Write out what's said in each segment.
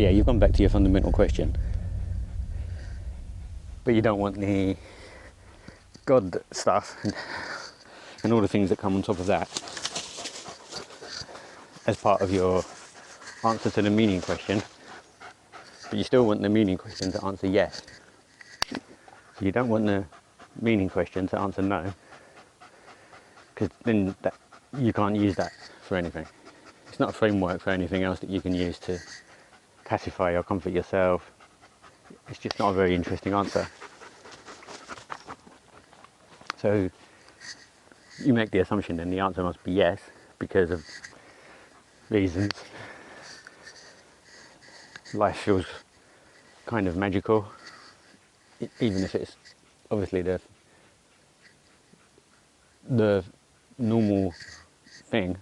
yeah, you've gone back to your fundamental question, but you don't want the God stuff and all the things that come on top of that as part of your answer to the meaning question, but you still want the meaning question to answer yes. So you don't want the meaning question to answer no, because then you can't use that for anything. It's not a framework for anything else that you can use to pacify or comfort yourself. It's just not a very interesting answer. So you make the assumption then the answer must be yes because of reasons. Life feels kind of magical, even if it's obviously the normal thing,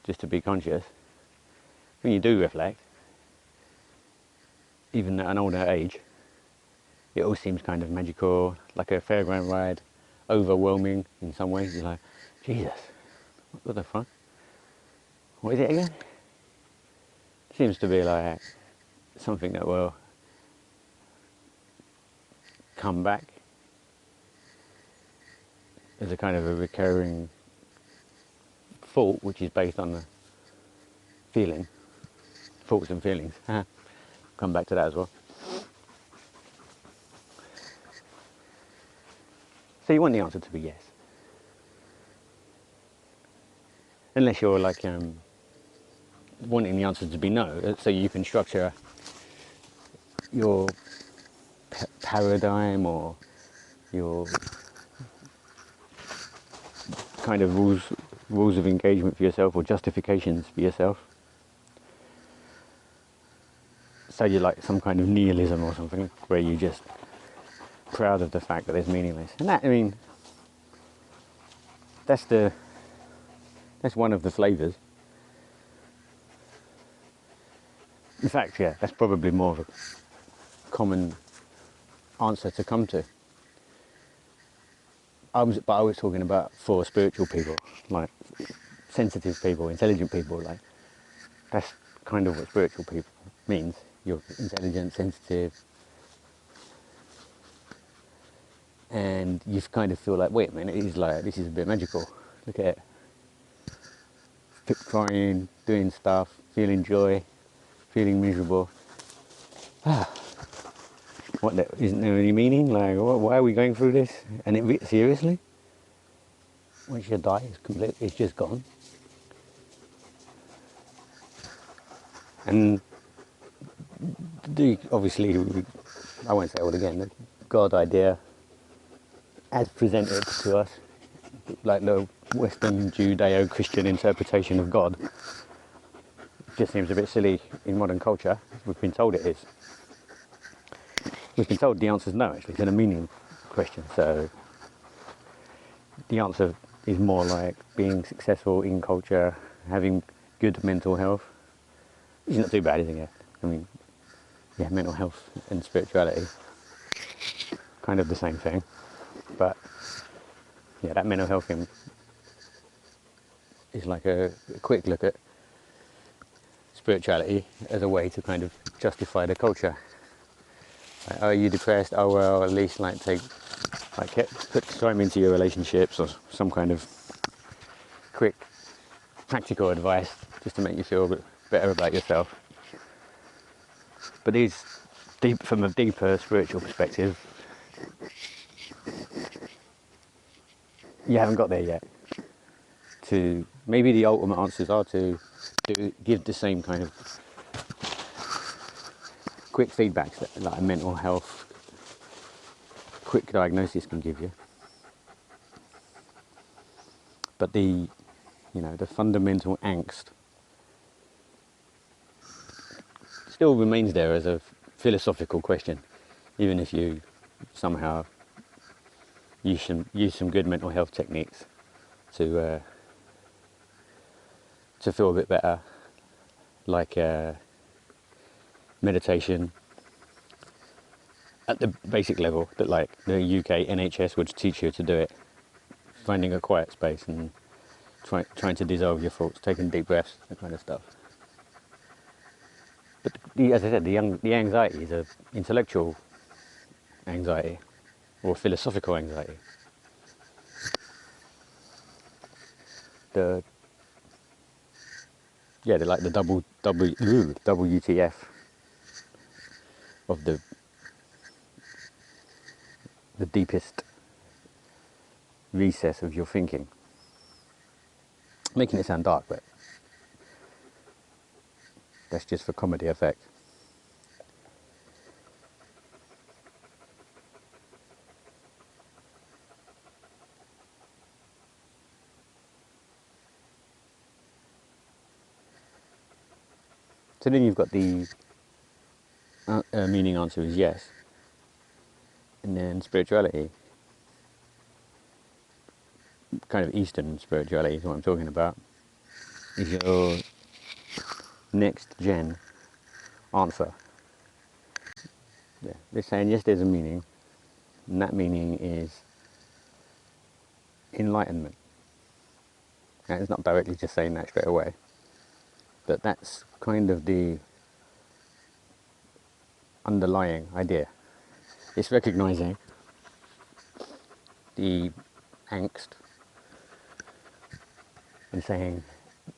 just to be conscious. When you do reflect, even at an older age, it all seems kind of magical, like a fairground ride, overwhelming in some ways. You're like, Jesus, what the fuck? What is it again? Seems to be like something that will come back as a kind of a recurring thought, which is based on the feeling, thoughts and feelings. Come back to that as well. So you want the answer to be yes. Unless you're like wanting the answer to be no, so you can structure your paradigm or your kind of rules of engagement for yourself or justifications for yourself. So you're like some kind of nihilism or something, where you're just proud of the fact that it's meaningless. And that, I mean, that's one of the flavours. In fact, yeah, that's probably more of a common answer to come to. I was talking about for spiritual people, like sensitive people, intelligent people. Like that's kind of what spiritual people means. You're intelligent, sensitive, and you kind of feel like, wait a minute, this is a bit magical. Look at it. Crying, doing stuff, feeling joy, feeling miserable. Isn't there any meaning? Like, why are we going through this? And seriously? Once you die, it's just gone. And obviously, I won't say it all again, the God idea, as presented to us, like the Western Judeo-Christian interpretation of God, just seems a bit silly in modern culture. We've been told it is. We've been told the answer is no, actually, to the meaning question. So the answer is more like being successful in culture, having good mental health, which is not too bad, is it? Yeah. I mean, yeah, mental health and spirituality, kind of the same thing. But yeah, that mental health thing is like a quick look at spirituality as a way to kind of justify the culture. Like, are you depressed? Oh well, at least put time into your relationships, or some kind of quick practical advice just to make you feel a bit better about yourself. But from a deeper spiritual perspective, you haven't got there yet. Maybe the ultimate answers are to give the same kind of quick feedbacks that like a mental health quick diagnosis can give you. But the fundamental angst still remains there as a philosophical question, even if you somehow use some good mental health techniques to feel a bit better, like meditation at the basic level that like the UK NHS would teach you to do it, finding a quiet space and trying to dissolve your thoughts, taking deep breaths, that kind of stuff. But as I said, the anxiety is a intellectual anxiety or philosophical anxiety. The yeah, they're like the WTF of the deepest recess of your thinking. Making it sound dark, but that's just for comedy effect. So then you've got the meaning answer is yes, and then spirituality, kind of Eastern spirituality is what I'm talking about, is your next gen answer. Yeah, they're saying yes, there's a meaning, and that meaning is enlightenment. And it's not directly just saying that straight away, but that's kind of the underlying idea. It's recognizing the angst and saying,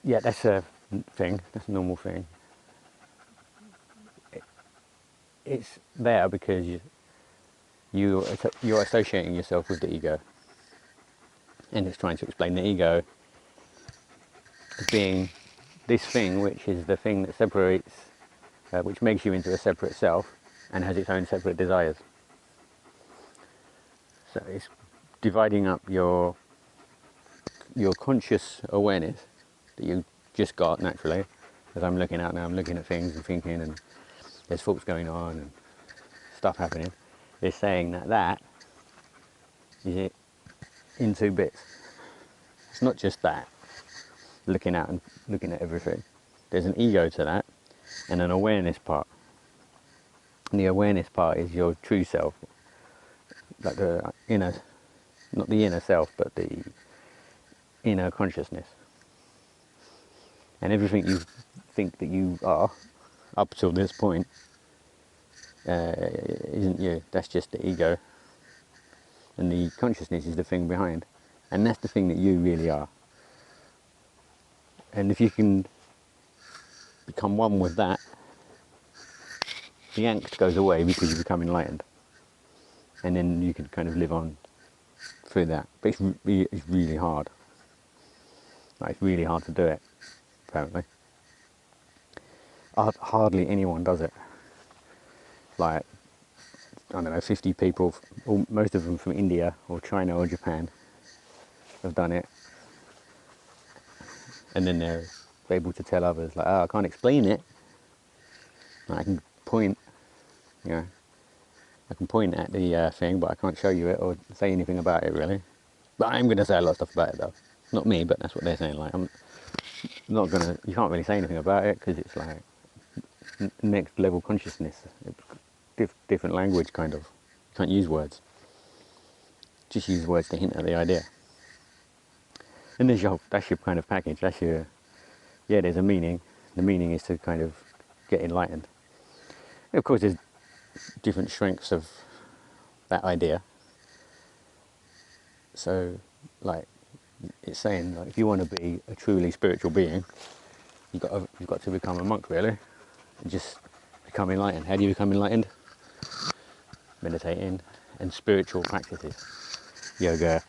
yeah, that's a thing, that's a normal thing. It's there because you're associating yourself with the ego, and it's trying to explain the ego as being this thing, which is the thing that separates, which makes you into a separate self, and has its own separate desires. So it's dividing up your conscious awareness that you just got naturally. As I'm looking out now, I'm looking at things and thinking, and there's thoughts going on and stuff happening. It's saying that is it in two bits. It's not just that, looking out and looking at everything. There's an ego to that, and an awareness part. And the awareness part is your true self, like the inner, not the inner self, but the inner consciousness. And everything you think that you are, up till this point, isn't you. That's just the ego. And the consciousness is the thing behind. And that's the thing that you really are. And if you can become one with that, the angst goes away because you become enlightened. And then you can kind of live on through that. But it's really hard. Like, it's really hard to do it, apparently. Hardly anyone does it. Like, I don't know, 50 people, most of them from India or China or Japan, have done it. And then they're able to tell others, like, oh, I can't explain it. I can point, you know, I can point at the thing, but I can't show you it or say anything about it, really. But I'm going to say a lot of stuff about it, though. Not me, but that's what they're saying. Like, I'm not going to, you can't really say anything about it because it's like next level consciousness. Different language, kind of. You can't use words. Just use words to hint at the idea. And that's your kind of package. That's your, yeah, there's a meaning. The meaning is to kind of get enlightened. And of course, there's different strengths of that idea. So, like, it's saying, like, if you want to be a truly spiritual being, you've got to become a monk, really, and just become enlightened. How do you become enlightened? Meditating and spiritual practices, yoga,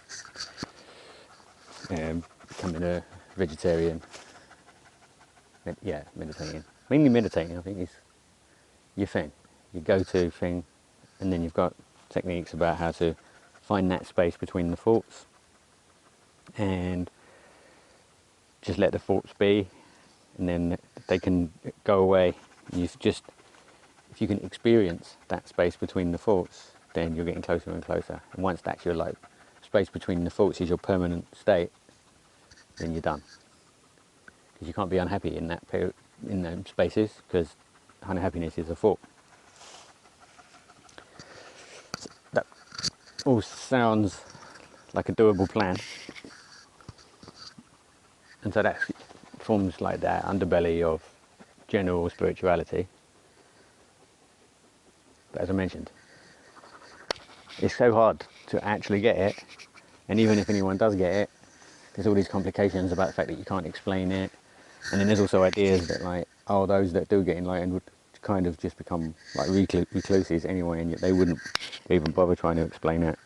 becoming a vegetarian. Meditating. Mainly meditating, I think, is your thing, your go-to thing, and then you've got techniques about how to find that space between the thoughts and just let the thoughts be, and then they can go away. If you can experience that space between the thoughts, then you're getting closer and closer. And once that's your, like, space between the thoughts is your permanent state, then you're done. Because you can't be unhappy in those spaces, because unhappiness is a thought. That all sounds like a doable plan. And so that forms like that underbelly of general spirituality. But as I mentioned, it's so hard to actually get it, and even if anyone does get it, there's all these complications about the fact that you can't explain it, and then there's also ideas that like, oh, those that do get enlightened would kind of just become like recluses anyway, and yet they wouldn't even bother trying to explain it.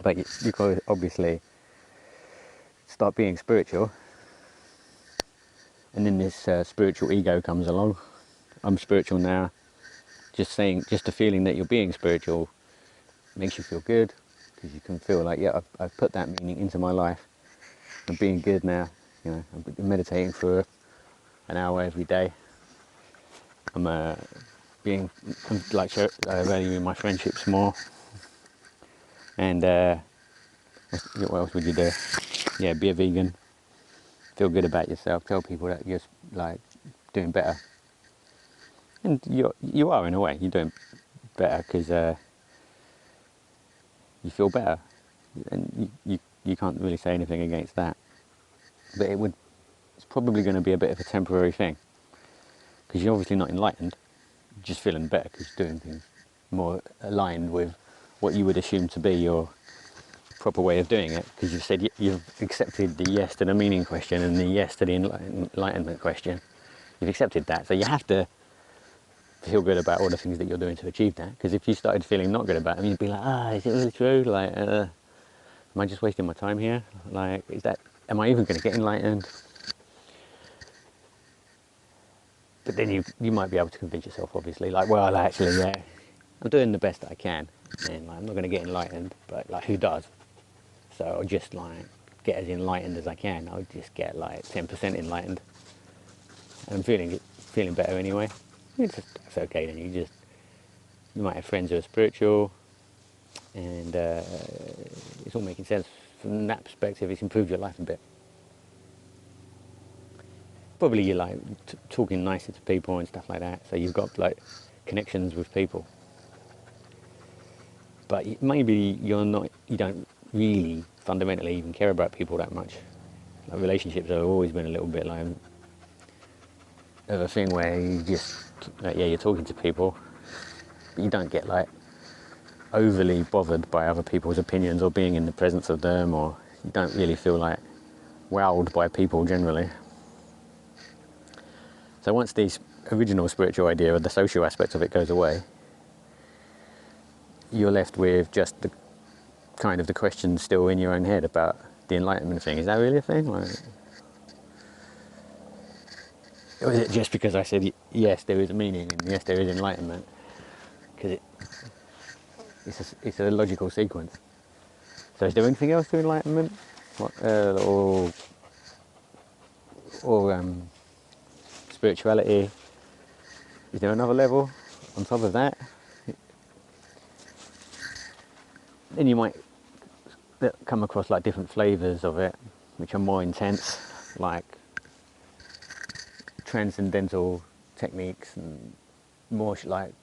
But you could obviously start being spiritual, and then this spiritual ego comes along. I'm spiritual now. Just the feeling that you're being spiritual makes you feel good, because you can feel like, yeah, I've put that meaning into my life. I'm being good now. You know, I'm meditating for an hour every day. I'm like valuing my friendships more. And what else would you do? Yeah, be a vegan. Feel good about yourself. Tell people that you're like doing better. And you are in a way. You're doing better because you feel better, and you can't really say anything against that. But it's probably going to be a bit of a temporary thing, because you're obviously not enlightened. You're just feeling better because you're doing things more aligned with what you would assume to be your proper way of doing it, because you've said you've accepted the yes to the meaning question and the yes to the enlightenment question. You've accepted that, so you have to feel good about all the things that you're doing to achieve that. Because if you started feeling not good about them, you'd be like, is it really true? Like, am I just wasting my time here? Like, am I even going to get enlightened? But then you might be able to convince yourself, obviously, like, well, actually, yeah, I'm doing the best that I can, and like, I'm not going to get enlightened, but like, who does? So I'll just like get as enlightened as I can. I'll just get like 10% enlightened, and I'm feeling better anyway. That's okay. Then you might have friends who are spiritual, and it's all making sense from that perspective. It's improved your life a bit. Probably you're like talking nicer to people and stuff like that, so you've got like connections with people. But maybe you don't really fundamentally even care about people that much. Like, relationships have always been a little bit like of a thing where you just, like, yeah, you're talking to people, but you don't get like overly bothered by other people's opinions or being in the presence of them, or you don't really feel like wowed by people generally. So once the original spiritual idea or the social aspect of it goes away, you're left with just the kind of the question still in your own head about the enlightenment thing. Is that really a thing? Like, or is it just because I said yes, there is a meaning, and yes, there is enlightenment? Because it's a logical sequence. So is there anything else to enlightenment? What, or spirituality? Is there another level on top of that? Then you might come across like different flavors of it, which are more intense, like transcendental techniques, and more like,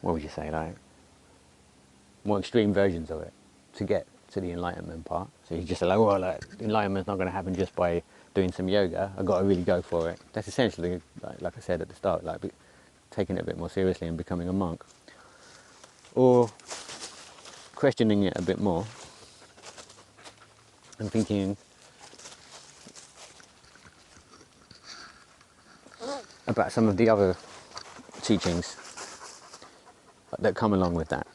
what would you say, like more extreme versions of it to get to the enlightenment part. So you just say like, well, like, enlightenment's not going to happen just by doing some yoga. I've got to really go for it. That's essentially, like I said at the start, like taking it a bit more seriously and becoming a monk, or questioning it a bit more and thinking about some of the other teachings that come along with that.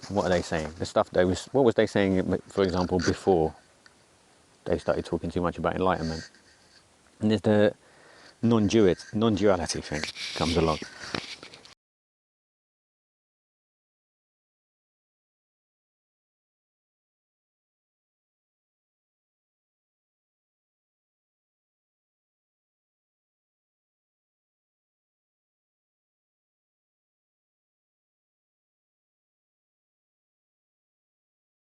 What are they saying? The stuff what was they saying, for example, before they started talking too much about enlightenment? And there's the non-duality thing comes along.